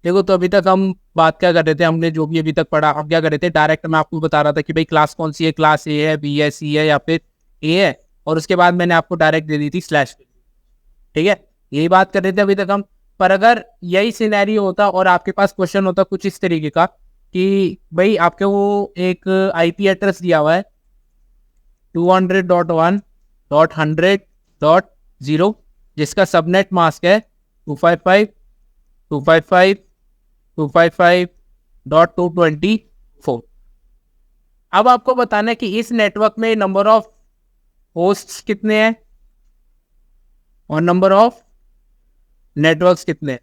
देखो, तो अभी तक हम बात क्या कर रहे थे, हमने जो भी अभी तक पढ़ा, हम क्या कर रहे थे, डायरेक्ट मैं आपको बता रहा था कि भाई क्लास कौन सी है, क्लास ए है, बी है, सी है या फिर ए है, और उसके बाद मैंने आपको डायरेक्ट दे दी थी स्लैश। ठीक है, यही बात कर रहे थे अभी तक हम। पर अगर यही सिनेरियो होता और आपके पास क्वेश्चन होता कुछ इस तरीके का कि भाई आपके वो एक आईपी एड्रेस दिया हुआ है 200.1.100.0, जिसका सबनेट मास्क है 255 255 255.224। अब आपको बताना है कि इस नेटवर्क में नंबर ऑफ होस्ट्स कितने हैं और नंबर ऑफ नेटवर्क्स कितने हैं।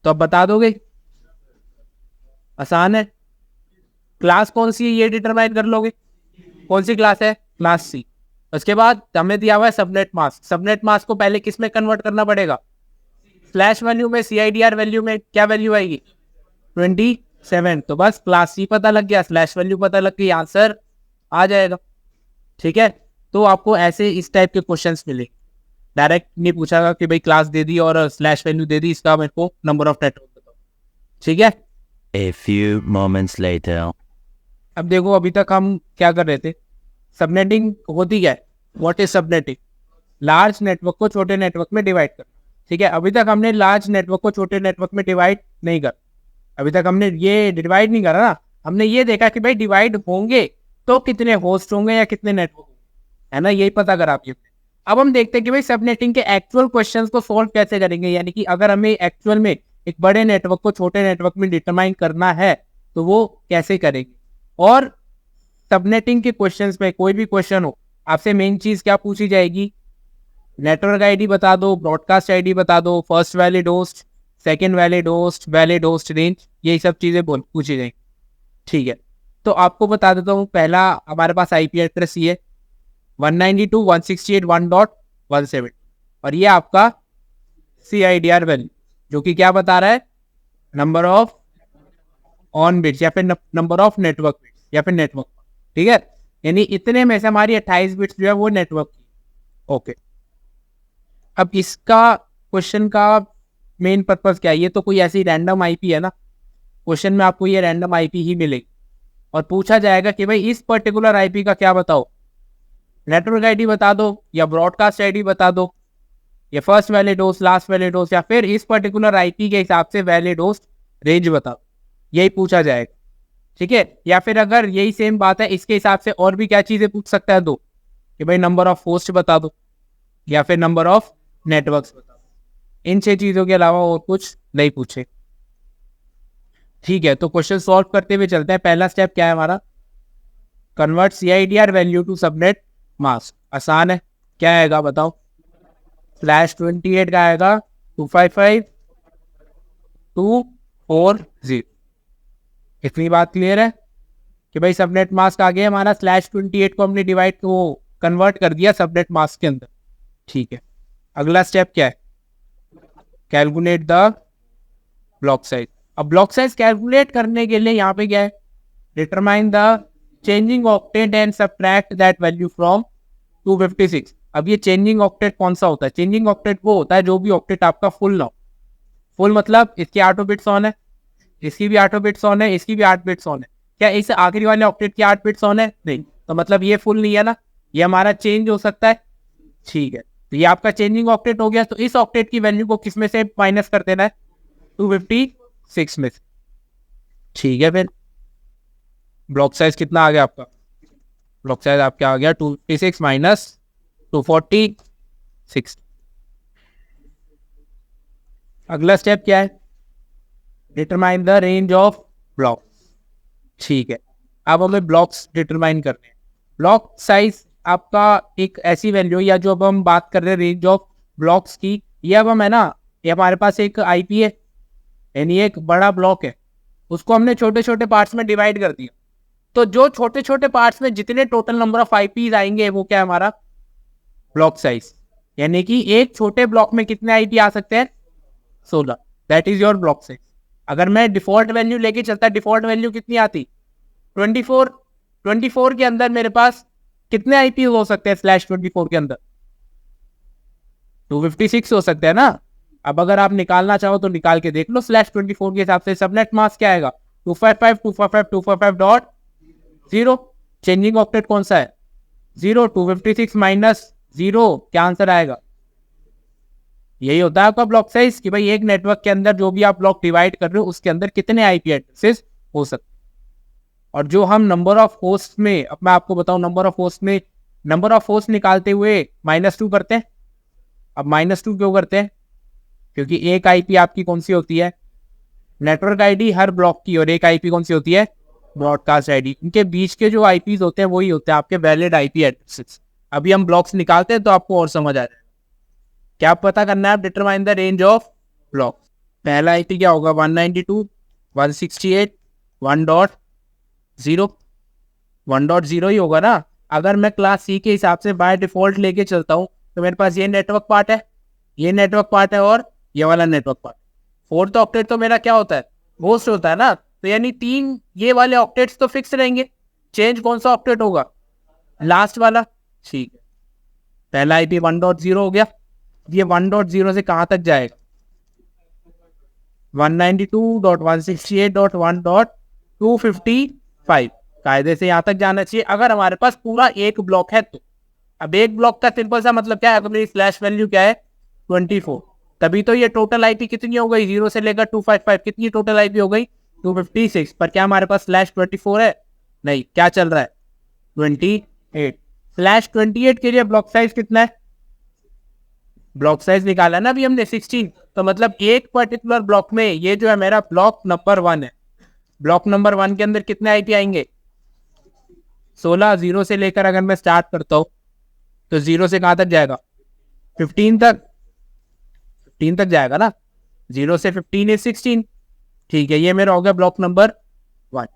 तो आप बता दोगे? आसान है। क्लास कौन सी है ये डिटरमाइन कर लोगे। कौन सी क्लास है? Class C. उसके बाद हमें दिया हुआ है सबनेट मास्क। सबनेट मास्क को पहले किस में कन्वर्ट करना पड़ेगा? स्लैश वैल्यू में, सीआईडीआर वैल्यू में। क्या वैल्यू आएगी? 27। तो बस क्लास सी पता लग गया, स्लैश वैल्यू पता लग गई, आंसर आ जाएगा। ठीक है, तो आपको ऐसे इस टाइप के क्वेश्चंस मिले। डायरेक्ट नहीं पूछागा कि भाई क्लास दे दी और स्लैश वैल्यू दे दी, इसका मेरे को नंबर ऑफ नेटवर्क बताओ। ठीक है, A few moments later. अब देखो अभी तक हम क्या कर रहे थे, सबनेटिंग होती क्या है, what is subnetting? Large network को छोटे नेटवर्क में डिवाइड करना। ठीक है, अभी तक हमने लार्ज नेटवर्क को छोटे नेटवर्क में डिवाइड नहीं कर, अभी तक हमने ये डिवाइड नहीं करा ना। हमने ये देखा कि भाई डिवाइड होंगे तो कितने होस्ट होंगे या कितने नेटवर्क होंगे, है ना, यही पता करा आपने। अब हम देखते हैं कि भाई सबनेटिंग के एक्चुअल क्वेश्चंस को सॉल्व कैसे करेंगे, यानी कि अगर हमें एक्चुअल में एक बड़े नेटवर्क को छोटे नेटवर्क में डिटरमाइन करना है तो वो कैसे करेंगे। और सबनेटिंग के क्वेश्चंस में कोई भी क्वेश्चन हो, आपसे मेन चीज क्या पूछी जाएगी? नेटवर्क आईडी बता दो, ब्रॉडकास्ट आईडी बता दो, first valid host, second valid host range, ये सब चीजें पूछी जाएंगी। ठीक है, तो आपको बता देता हूँ, पहला हमारे पास आईपी एड्रेस ये 192.168.1.170 और ये आपका CIDR वैल्यू जो कि क्या बता रहा है? नंबर ऑफ ऑन बिट्स या फिर नंबर ऑफ नेटवर्क बिट्स या फिर नेटवर्क। ठीक है, यानी इतने में से हमारी 28 बिट्स जो है वो नेटवर्क की। ओके, अब इसका क्वेश्चन का मेन पर्पस क्या है? ये तो कोई ऐसी रैंडम आईपी है ना, क्वेश्चन में आपको ये रैंडम आईपी ही मिलेगी और पूछा जाएगा कि भाई इस पर्टिकुलर आईपी का क्या बताओ, नेटवर्क आईडी बता दो या ब्रॉडकास्ट आईडी बता दो या first valid host, last valid host, या फिर इस पर्टिकुलर आईपी के हिसाब से वैलिड होस्ट रेंज बताओ, यही पूछा जाएगा। ठीक है, या फिर अगर यही सेम बात है इसके हिसाब से और भी क्या चीजें पूछ सकता है दो, कि भाई नंबर ऑफ होस्ट बता दो या फिर नंबर ऑफ नेटवर्क्स बता दो। इन 6 चीजों के अलावा और कुछ नहीं पूछे। ठीक है, तो क्वेश्चन सॉल्व करते हुए चलते हैं। पहला स्टेप क्या है हमारा? Convert CIDR value to subnet mask. आसान है, क्या आएगा बताओ? /28 का आएगा 255.240। इतनी बात क्लियर है कि भाई सबनेट मास्क आ गया हमारा, /28 को हमने डिवाइड को कन्वर्ट कर दिया सबनेट मास्क के अंदर। ठीक है, अगला स्टेप क्या है? Calculate the block size. अब ब्लॉक साइज कैलकुलेट करने के लिए यहाँ पे क्या है? Determine the changing octet and subtract that value from 256। अब ये चेंजिंग ऑक्टेट कौन सा होता है? चेंजिंग ऑक्टेट वो होता है जो भी ऑक्टेट आपका फुल ना हो। फुल मतलब इसके 8 बिट्स ऑन है, इसकी भी 8 बिट्स ऑन है, इसकी भी 8 बिट्स ऑन है। क्या इस आखिरी वाले ऑक्टेट की 8 बिट्स ऑन है? नहीं, तो मतलब ये फुल नहीं है ना, ये हमारा चेंज हो सकता है। ठीक है, तो ये आपका चेंजिंग ऑक्टेट हो गया। तो इस ऑक्टेट की वैल्यू को किस में से माइनस कर देना है? 256 में से। ठीक है, फिर ब्लॉक साइज कितना आ गया आपका? ब्लॉक साइज आपका आ गया 256 माइनस 246। अगला स्टेप क्या है? Determine the range of block. ठीक है, अब हमें ब्लॉक्स डिटरमाइन करने हैं। ब्लॉक साइज आपका एक ऐसी वैल्यू, या जो अब हम बात कर रहे हैं रेंज ऑफ ब्लॉक्स की, ये अब हम है ना, ये हमारे पास एक आईपी है, यानी एक बड़ा ब्लॉक है, उसको हमने छोटे छोटे पार्ट्स में डिवाइड कर दिया। तो जो छोटे छोटे पार्ट्स में जितने टोटल नंबर ऑफ आईपीज आएंगे वो क्या है हमारा? Block size. यानी कि एक छोटे ब्लॉक में कितने आईपी आ सकते हैं? 16। That is your block size. अगर मैं डिफॉल्ट वैल्यू लेके चलता, डिफॉल्ट वैल्यू कितनी आती? 24। 24 के अंदर मेरे पास कितने आईपी हो सकते हैं? /24 के अंदर 256 हो सकते हैं ना। अब अगर आप निकालना चाहो तो निकाल के देख लो /24 के हिसाब से। सबनेट मास्क क्या आएगा 255 चेंजिंग ऑक्टेट कौन सा है 0 256 माइनस 0 क्या आंसर आएगा। यही होता है आपका ब्लॉक साइज कि भाई एक नेटवर्क के अंदर जो भी आप ब्लॉक डिवाइड कर रहे हो उसके अंदर कितने आईपी एड्रेसेस हो सकते हैं। और जो हम नंबर ऑफ होस्ट में, अब मैं आपको बताऊं नंबर ऑफ होस्ट में, नंबर ऑफ होस्ट निकालते हुए -2 करते हैं। अब -2 क्यों करते हैं, क्योंकि एक आईपी आपकी कौन सी होती है नेटवर्क आईडी हर ब्लॉक की, और एक आईपी कौन सी होती है ब्रॉडकास्ट आईडी। इनके बीच के जो आईपीज होते हैं वही होते हैं आपके वैलिड आईपी एड्रेसेस। अभी हम ब्लॉक्स निकालते हैं तो आपको और समझ आ जाएगा। क्या पता करना है, determine the range of block. पहला आईपी क्या होगा 192.168.1.0 1.0 ही होगा ना। अगर मैं क्लास सी के हिसाब से बाय डिफॉल्ट लेके चलता हूँ तो मेरे पास ये नेटवर्क पार्ट है, ये नेटवर्क पार्ट है और ये वाला नेटवर्क पार्ट। फोर्थ ऑक्टेट तो मेरा क्या होता है होस्ट होता है ना, तो यानी 3 ये वाले ऑक्टेट्स तो फिक्स रहेंगे। चेंज कौन सा ऑक्टेट होगा लास्ट वाला, ठीक है। पहला आईपी 1.0 हो गया। ये 1.0 से कहां तक जाएगा 192.168.1.255 कायदे से यहां तक जाना चाहिए अगर हमारे पास पूरा एक ब्लॉक है तो। अब एक ब्लॉक का सिंपल सा मतलब क्या है, अगर मेरी स्लैश वैल्यू क्या है 24, तभी तो ये टोटल आईपी कितनी हो गई 0 से लेकर 255, कितनी टोटल आईपी हो गई 256। पर क्या हमारे पास /24 है, नहीं। क्या चल रहा है 28। /28 के लिए ब्लॉक साइज कितना है, ब्लॉक साइज निकाला ना अभी हमने 16। तो मतलब एक पर्टिकुलर ब्लॉक में ये जो है मेरा ब्लॉक नंबर 1 है, ब्लॉक नंबर 1 के अंदर कितने आईपी आएंगे 16। 0 से लेकर अगर मैं स्टार्ट करता हूं तो 0 से कहां तक जाएगा 15 तक जाएगा ना। 0 से 15 is 16, ठीक है। ये मेरा हो गया ब्लॉक नंबर 1।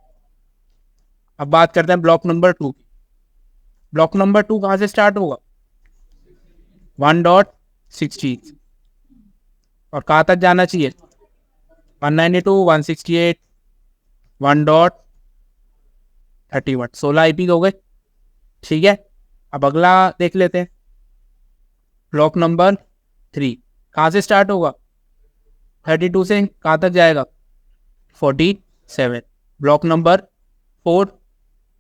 अब बात करते हैं ब्लॉक नंबर 2 की। ब्लॉक नंबर 2 कहां से स्टार्ट होगा 1.16 और कहां तक जाना चाहिए 192.168.1.31। 16 आईपी हो गए, ठीक है। अब अगला देख लेते हैं ब्लॉक नंबर 3 कहां से स्टार्ट होगा 32 से कहां तक जाएगा 47। ब्लॉक नंबर 4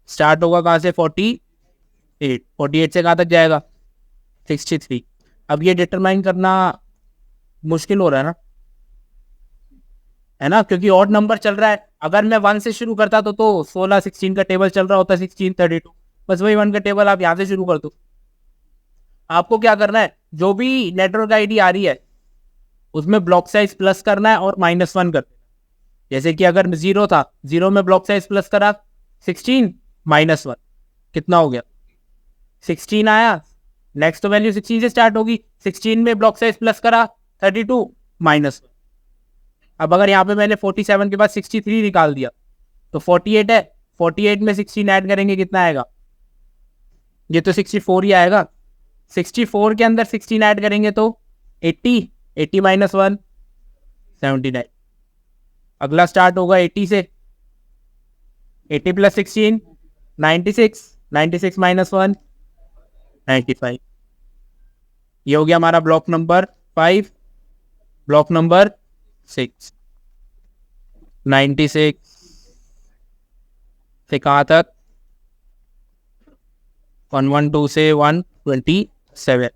स्टार्ट होगा कहां से 48 से कहां तक जाएगा 63। अब ये डिटरमाइन करना मुश्किल हो रहा है ना, क्योंकि ऑड नंबर चल रहा है। अगर मैं 1 से शुरू करता तो 16 16 का टेबल चल रहा होता 16 32, बस वही 1 का टेबल आप यहां से शुरू कर दो। आपको क्या करना है, जो भी नेटवर्क आईडी आ रही है उसमें ब्लॉक साइज प्लस करना है और -1 कर देना। जैसे कि अगर 0 था, 0 में ब्लॉक साइज प्लस करा 16 -1 कितना हो गया 16 आया। नेक्स्ट तो वैल्यू 16 से स्टार्ट होगी, 16 में ब्लॉक साइज प्लस करा 32 -1। अब अगर यहाँ पे मैंने 47 के बाद 63 निकाल दिया तो 48 है, 48 में 16 ऐड करेंगे कितना आएगा, ये तो 64 ही आएगा। 64 के अंदर 16 ऐड करेंगे तो 80 -1 79। अगला स्टार्ट होगा 80 से, 80 + 16 96 96 - 1 95। ये हो गया हमारा ब्लॉक नंबर 5। ब्लॉक नंबर 6 96 से कहां तक 112 से 127।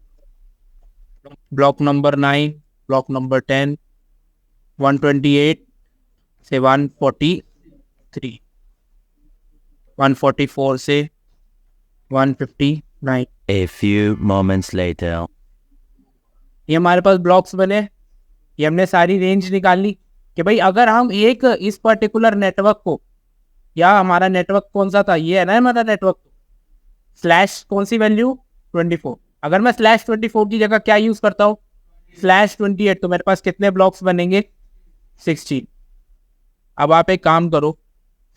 ब्लॉक नंबर 9, ब्लॉक नंबर 10 128 से 143, 144 से 159। A few moments later. ये हमारे पास ब्लॉक्स बने, ये हमने सारी रेंज निकाली कि भाई अगर हम एक इस पर्टिकुलर नेटवर्क को, या हमारा नेटवर्क कौन सा था, ये है ना हमारा नेटवर्क, स्लैश कौन सी वैल्यू 24। अगर मैं /24 की जगह क्या यूज करता हूँ /28, तो मेरे पास कितने ब्लॉक्स बनेंगे 16। अब आप एक काम करो,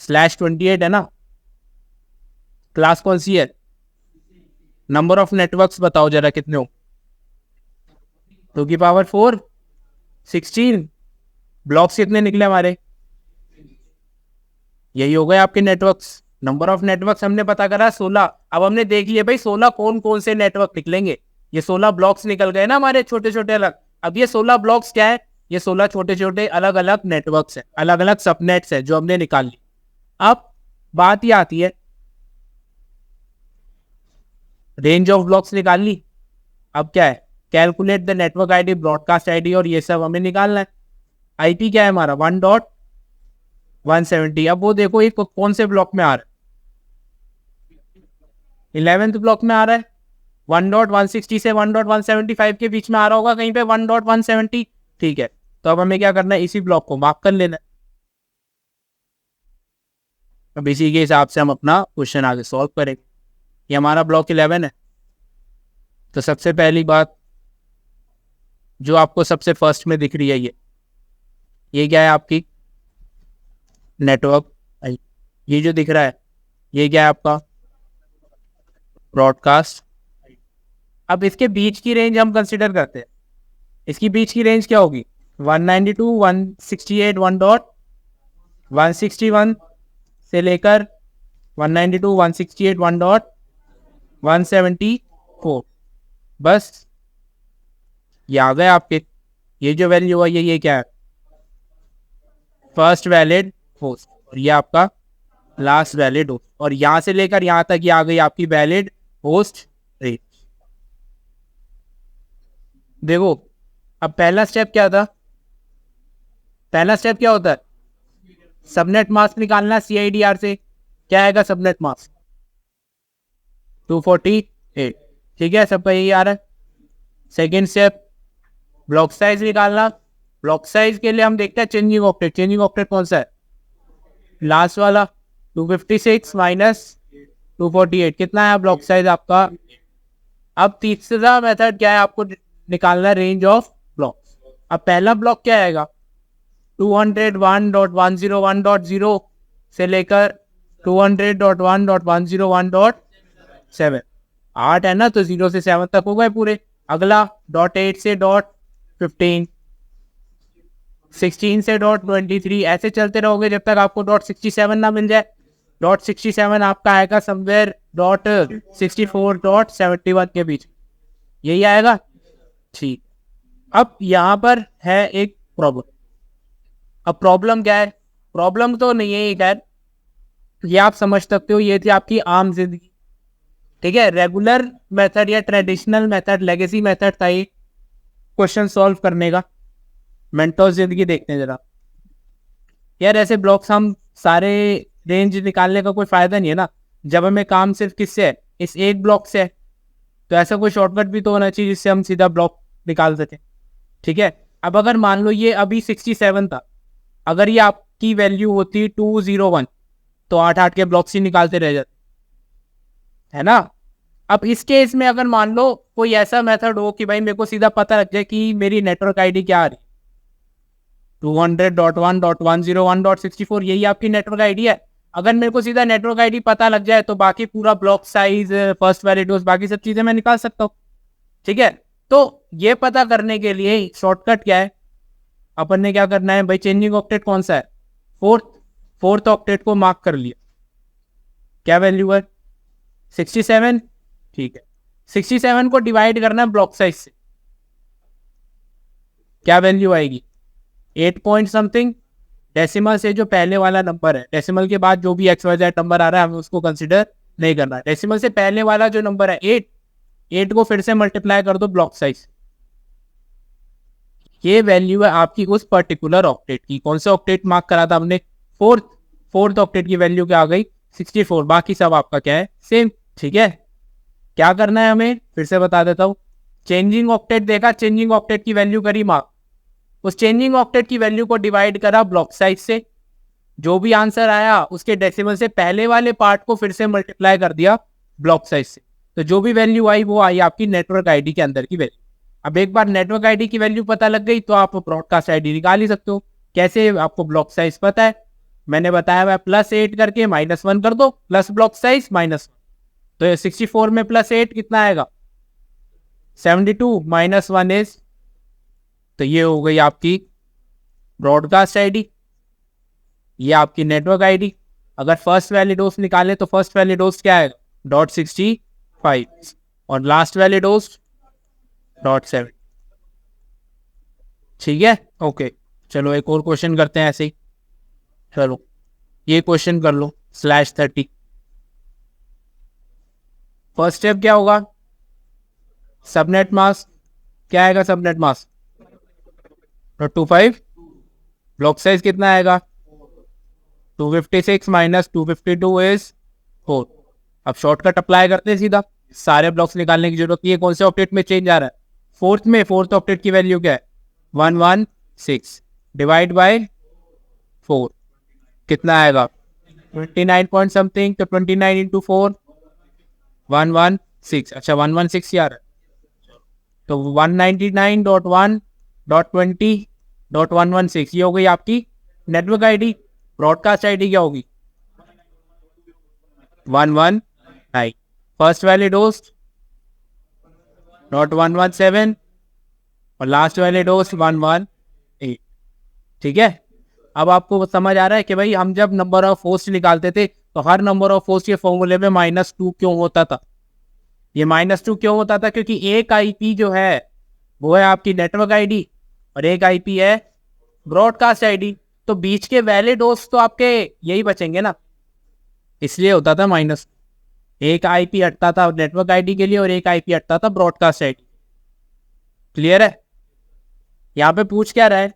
/28 है ना, क्लास कौन सी है, नंबर ऑफ नेटवर्क्स बताओ जरा कितने हो 2⁴ 16। ब्लॉक्स कितने निकले हमारे, यही हो गए आपके नेटवर्क्स। नंबर ऑफ नेटवर्क्स हमने पता करा 16। अब हमने देख लिया भाई 16 कौन कौन से नेटवर्क निकलेंगे, ये 16 ब्लॉक्स निकल गए ना हमारे छोटे छोटे अलग। अब ये 16 ब्लॉक्स क्या है, ये 16 छोटे छोटे अलग अलग नेटवर्क्स हैं, अलग अलग सबनेट्स हैं जो हमने निकाल ली। अब बात ये आती है, रेंज ऑफ ब्लॉक्स निकाल ली, अब क्या है, calculate the network ID, broadcast ID और ये सब हमें निकालना है। आईपी क्या है हमारा 1.170। अब वो देखो ये कौन से ब्लॉक में आ रहा है, 11th ब्लॉक में आ रहा है। 1.160 से 1.175 के बीच में आ रहा होगा कहीं पे 1.170, ठीक है। तो अब हमें क्या करना है, इसी ब्लॉक को मार्क कर लेना है। अब इसी के हिसाब से हम अपना क्वेश्चन आगे सॉल्व करेंगे। ये हमारा ब्लॉक 11 है। तो सबसे पहली बात जो आपको सबसे फर्स्ट में दिख रही है, ये क्या है आपकी नेटवर्क, ये जो दिख रहा है ये क्या है आपका ब्रॉडकास्ट। अब इसके बीच की रेंज हम कंसिडर करते हैं, इसकी बीच की रेंज क्या होगी 192, 168, 1.161 से लेकर 192, 168, 1.174। बस ये आ गए आपके। ये जो वैल्यू है ये क्या है, फर्स्ट वैलिड होस्ट, और ये आपका लास्ट वैलिड होस्ट, और यहां से लेकर यहां तक ये आ गई आपकी वैलिड होस्ट रेंज। देखो अब पहला स्टेप क्या था, पहला स्टेप क्या होता है, सबनेट मास्क निकालना CIDR से। क्या आएगा सबनेट मास्क 248, ठीक है, सबका यही आ रहा है। सेकेंड स्टेप ब्लॉक साइज निकालना। ब्लॉक साइज के लिए हम देखते हैं चेंजिंग ऑक्टेट। चेंजिंग ऑक्टेट कौन सा है, लास्ट वाला 256 माइनस 248, कितना है ब्लॉक साइज आपका। अब तीसरा मेथड क्या है, आपको निकालना रेंज ऑफ ब्लॉक। अब पहला ब्लॉक क्या आएगा 201.101.0 से लेकर 200.1.101.7, 8 है ना, तो 0 से 7 तक हो गए पूरे। अगला .8 से .15, 16 से .23, ऐसे चलते रहोगे जब तक आपको .67 ना मिल जाए। .67 आपका आएगा समवेयर .64.71 के बीच, यही आएगा, ठीक। अब यहाँ पर है एक प्रॉब्लम। अब प्रॉब्लम क्या है, प्रॉब्लम तो नहीं है ये खैर, ये आप समझ सकते हो, ये थी आपकी आम जिंदगी, ठीक है। रेगुलर मेथड या ट्रेडिशनल मेथड, लेगेसी मेथड था ये क्वेश्चन सॉल्व करने का। मेंटोस जिंदगी देखते हैं जरा। यार ऐसे ब्लॉक्स हम सारे रेंज निकालने का कोई फायदा नहीं है ना, जब हमें काम सिर्फ किससे है, इस एक ब्लॉक से है। तो ऐसा कोई शॉर्टकट भी तो होना चाहिए जिससे हम सीधा ब्लॉक निकाल सकें, ठीक है। अब अगर मान लो ये अभी 67 था, अगर ये आपकी वैल्यू होती 201, तो 8-8 के ब्लॉक्स ही निकालते रह जाते, है ना। अब इस केस में अगर मान लो कोई ऐसा मेथड हो कि भाई मेरे को सीधा पता लग जाए कि मेरी नेटवर्क आईडी क्या आ रही, 200.1.101.64, यही आपकी नेटवर्क आईडी है। अगर मेरे को सीधा नेटवर्क आईडी पता लग जाए तो बाकी पूरा block size, first valid host, बाकी सब चीजें मैं निकाल सकता हूँ, ठीक है। तो ये पता करने के लिए शॉर्टकट क्या है, अपन ने क्या करना है भाई, चेंजिंग ऑक्टेट कौन सा है, फोर्थ ऑक्टेट को मार्क कर लिया। क्या वैल्यू है 67, ठीक है। 67 को डिवाइड करना है ब्लॉक साइज से, क्या वैल्यू आएगी 8 पॉइंट समथिंग। डेसिमल से जो पहले वाला नंबर है, डेसिमल के बाद जो भी XYZ नंबर आ रहा है हमें उसको कंसिडर नहीं करना। डेसिमल से पहले वाला जो नंबर है 8 को फिर से मल्टीप्लाई कर दो ब्लॉक साइज। ये वैल्यू है आपकी उस पर्टिकुलर ऑक्टेट की। कौन से ऑक्टेट मार्क करा था हमने, फोर्थ ऑक्टेट की वैल्यू क्या आ गई 64। बाकी सब आपका क्या है सेम, ठीक है। क्या करना है हमें, फिर से बता देता हूँ। चेंजिंग ऑक्टेट देखा, चेंजिंग ऑक्टेट की वैल्यू करी मार्क, उस चेंजिंग ऑक्टेट की वैल्यू को डिवाइड करा ब्लॉक साइज से, जो भी आंसर आया उसके डेसिमल से पहले वाले पार्ट को फिर से मल्टीप्लाई कर दिया ब्लॉक साइज से, तो जो भी वैल्यू आई वो आई आपकी नेटवर्क आईडी के अंदर की वैल्यू। अब एक बार नेटवर्क आईडी की वैल्यू पता लग गई तो आप ब्रॉडकास्ट आईडी निकाल ही सकते हो। कैसे, आपको ब्लॉक साइज पता है, मैंने बताया हुआ +8 करके -1 कर दो, प्लस ब्लॉक साइज -1, तो 64 में +8 कितना आएगा 72, -1 इज, तो ये हो गई आपकी ब्रॉडकास्ट आईडी, ये आपकी नेटवर्क आईडी। अगर फर्स्ट वैलिड होस्ट निकाले तो फर्स्ट वैलिड होस्ट क्या आएगा .65 और लास्ट वैलिड होस्ट .7। ठीक है, ओके। चलो एक और क्वेश्चन करते हैं ऐसे ही। चलो ये क्वेश्चन कर लो, /30। फर्स्ट स्टेप क्या होगा? सबनेट मास्क क्या आएगा? Subnet mask 25। ब्लॉक साइज कितना आएगा? 256 माइनस 252 इज 4। अब शॉर्टकट अप्लाई करते हैं सीधा, सारे ब्लॉक्स निकालने की जरूरत नहीं है। कौन से ऑक्टेट में चेंज आ रहा है? फोर्थ में। फोर्थ ऑक्टेट की वैल्यू क्या है? 116 डिवाइड बाय 4 कितना आएगा? 29 पॉइंट समथिंग। तो 29 इंटू 4 116। अच्छा 116 यार है, तो 199.1.20.116 ये हो गई आपकी नेटवर्क आईडी। ब्रॉडकास्ट आईडी क्या होगी? 119। फर्स्ट वैलिड होस्ट .117 और लास्ट वैलिड होस्ट 118। ठीक है, अब आपको समझ आ रहा है कि भाई हम जब नंबर ऑफ होस्ट निकालते थे तो हर नंबर ऑफ होस्ट के फॉर्मूले में -2 क्यों होता था? ये -2 क्यों होता था? क्योंकि एक आईपी जो है वो है आपकी नेटवर्क आईडी और एक आईपी है ब्रॉडकास्ट आईडी। तो बीच के वैलिड होस्ट तो आपके यही बचेंगे ना, इसलिए होता था माइनस। एक आईपी हटता था नेटवर्क आईडी के लिए और एक आईपी हटता था ब्रॉडकास्ट आईडी। क्लियर है? यहाँ पे पूछ क्या रहा है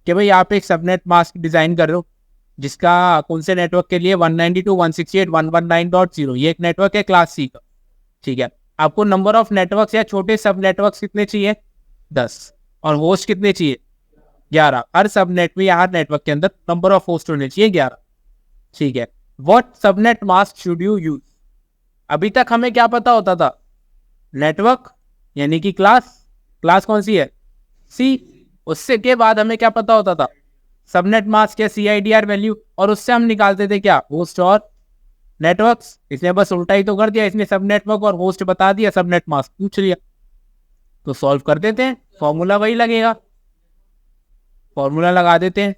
कि भाई आप एक सबनेट मास्क डिजाइन कर रहे हो जिसका कौन से नेटवर्क के लिए 192.168.119.0, ये एक नेटवर्क है क्लास सी का। ठीक है, आपको नंबर ऑफ नेटवर्क्स या छोटे सब नेटवर्क्स कितने चाहिए? 10। और होस्ट कितने चाहिए? 11। हर सबनेट में या हर नेटवर्क के अंदर नंबर ऑफ होस्ट होने चाहिए 11। ठीक है, what subnet mask should you use? अभी तक हमें क्या पता होता था? नेटवर्क यानी कि क्लास कौन सी है? सी। उससे के बाद हमें क्या पता होता था? सबनेट मास्क या CIDR वैल्यू, और उससे हम निकालते थे क्या? होस्ट और नेटवर्क्स। इसने बस उल्टा ही तो कर दिया, इसने सब नेटवर्क और होस्ट बता दिया, सबनेट मास्क पूछ लिया। तो सॉल्व कर देते हैं, फॉर्मूला वही लगेगा, फॉर्मूला लगा देते हैं।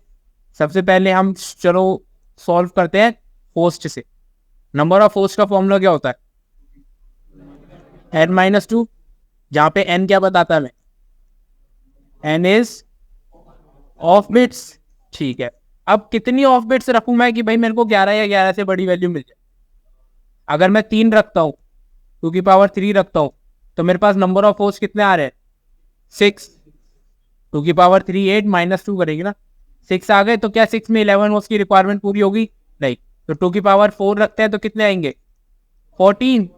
सबसे पहले हम चलो सॉल्व करते हैं होस्ट से। नंबर ऑफ होस्ट का फॉर्मूला क्या होता है? n-2, जहां पे n क्या बताता है हमें? n is of bits. ठीक है, अब कितनी ऑफ बिट्स रखूं मैं कि भाई मेरे को 11 या 11 से बड़ी वैल्यू मिल जाए? अगर मैं 3 रखता हूं, 2 की पावर 3 रखता हूं, तो मेरे पास नंबर ऑफ होस्ट कितने आ रहे हैं? 6। 2 की पावर 3 8 -2 करेगी ना, 6 आ गए। तो क्या 6 में 11 होस्ट की रिक्वायरमेंट पूरी होगी? नहीं। तो 2 की पावर 4 रखते हैं तो कितने आएंगे? 14।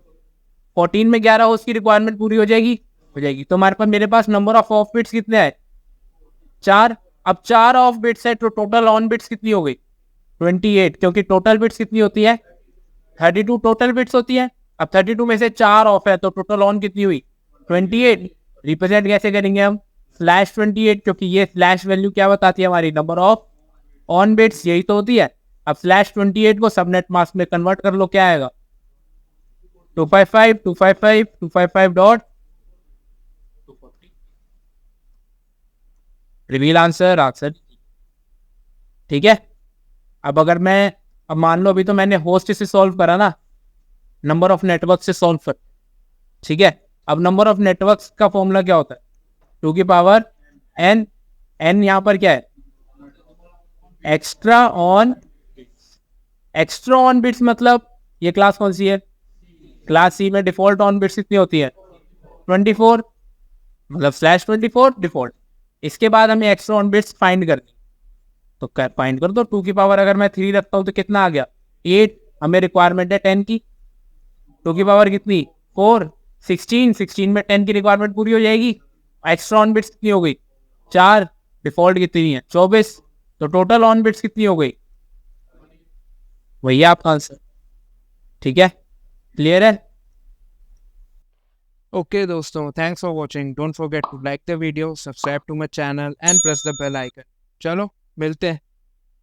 14 में 11 होस्ट की रिक्वायरमेंट पूरी हो जाएगी? हो जाएगी। तो मेरे पास नंबर ऑफ बिट्स कितने आए? 4। अब 4 ऑफ बिट्स है तो टोटल ऑन बिट्स कितनी हो गई? 28, क्योंकि टोटल बिट्स कितनी होती है? 32 टोटल बिट्स होती है। अब 32 में से 4 ऑफ है तो टोटल ऑन कितनी हुई? 28। रिप्रेजेंट कैसे करेंगे हम? /28, क्योंकि ये स्लैश वैल्यू क्या बताती है? हमारी नंबर ऑफ ऑन बिट्स, यही तो होती है। अब /28 को सबनेट मास्क में कन्वर्ट कर लो, क्या आएगा? 255 255 255 रिवील आंसर। ठीक है, अब अगर मैं अब मान लो अभी तो मैंने होस्ट से सॉल्व करा ना, नंबर ऑफ नेटवर्क से सॉल्व कर। ठीक है, अब नंबर ऑफ नेटवर्क्स का फॉर्मूला क्या होता है? 2n। n यहां पर क्या है? Extra on bits. मतलब ये क्लास कौन सी है? क्लास सी में डिफॉल्ट ऑन बिट्स कितनी होती है? 24, मतलब /24 डिफॉल्ट। इसके बाद हमें एक्स्ट्रा ऑन बिट्स फाइंड करनी, तो फाइंड कर दो। 2 की पावर अगर मैं 3 रखता हूं तो कितना आ गया? 8। हमें रिक्वायरमेंट है 10 की। 2 की पावर कितनी? 4। 16 में 10 की रिक्वायरमेंट पूरी हो जाएगी। एक्स्ट्रा ऑन बिट्स कितनी हो गई? 4। डिफॉल्ट कितनी है? 24। तो टोटल ऑन बिट्स कितनी हो गई? वही है आपका आंसर। ठीक है, क्लियर है? ओके दोस्तों, thanks for watching. Don't forget to like the video, subscribe to my channel and press the bell icon. चलो मिलते हैं।